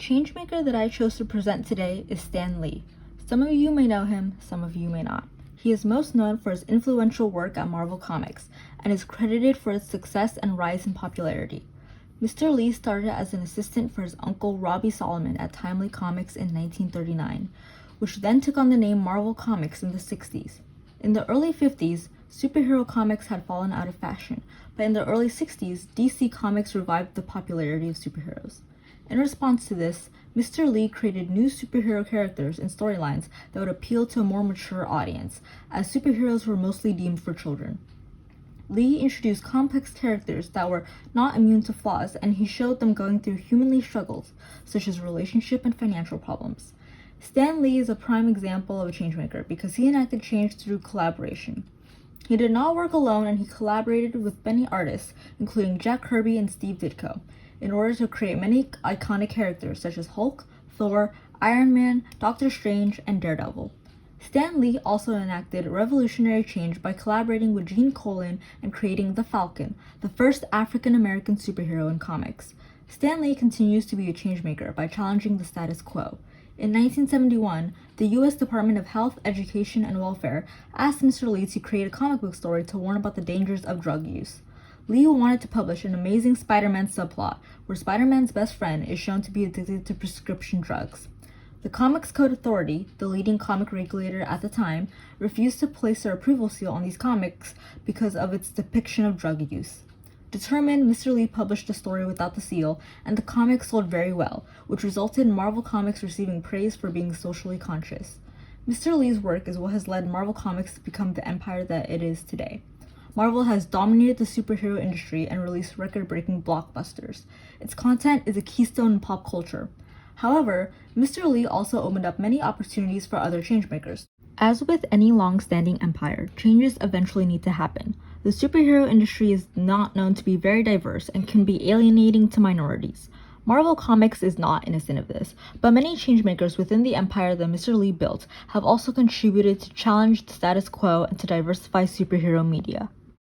changemaker that I chose to present today is Stan Lee. Some of you may know him, some of you may not. He is most known for his influential work at Marvel Comics and is credited for its success and rise in popularity. Mr. Lee started as an assistant for his uncle Robbie Solomon at Timely Comics in 1939, which then took on the name Marvel Comics in the 60s. In the early 50s, superhero comics had fallen out of fashion, but in the early 60s, DC Comics revived the popularity of superheroes. In response to this, Mr. Lee created new superhero characters and storylines that would appeal to a more mature audience, as superheroes were mostly deemed for children. Lee introduced complex characters that were not immune to flaws, and he showed them going through humanly struggles, such as relationship and financial problems. Stan Lee is a prime example of a changemaker because he enacted change through collaboration. He did not work alone, and he collaborated with many artists, including Jack Kirby and Steve Ditko, in order to create many iconic characters such as Hulk, Thor, Iron Man, Doctor Strange, and Daredevil. Stan Lee also enacted revolutionary change by collaborating with Gene Colan and creating the Falcon, the first African-American superhero in comics. Stan Lee continues to be a changemaker by challenging the status quo. In 1971, the U.S. Department of Health, Education, and Welfare asked Mr. Lee to create a comic book story to warn about the dangers of drug use. Lee wanted to publish an amazing Spiderman subplot, where Spiderman's best friend is shown to be addicted to prescription drugs. The Comics Code Authority, the leading comic regulator at the time, refused to place their approval seal on these comics because of its depiction of drug use. Determined, Mr. Lee published the story without the seal, and the comic sold very well, which resulted in Marvel Comics receiving praise for being socially conscious. Mr. Lee's work is what has led Marvel Comics to become the empire that it is today. Marvel has dominated the superhero industry and released record-breaking blockbusters. Its content is a keystone in pop culture. However, Mr. Lee also opened up many opportunities for other changemakers. As with any long-standing empire, changes eventually need to happen. The superhero industry is not known to be very diverse and can be alienating to minorities. Marvel Comics is not innocent of this, but many changemakers within the empire that Mr. Lee built have also contributed to challenge the status quo and to diversify superhero media.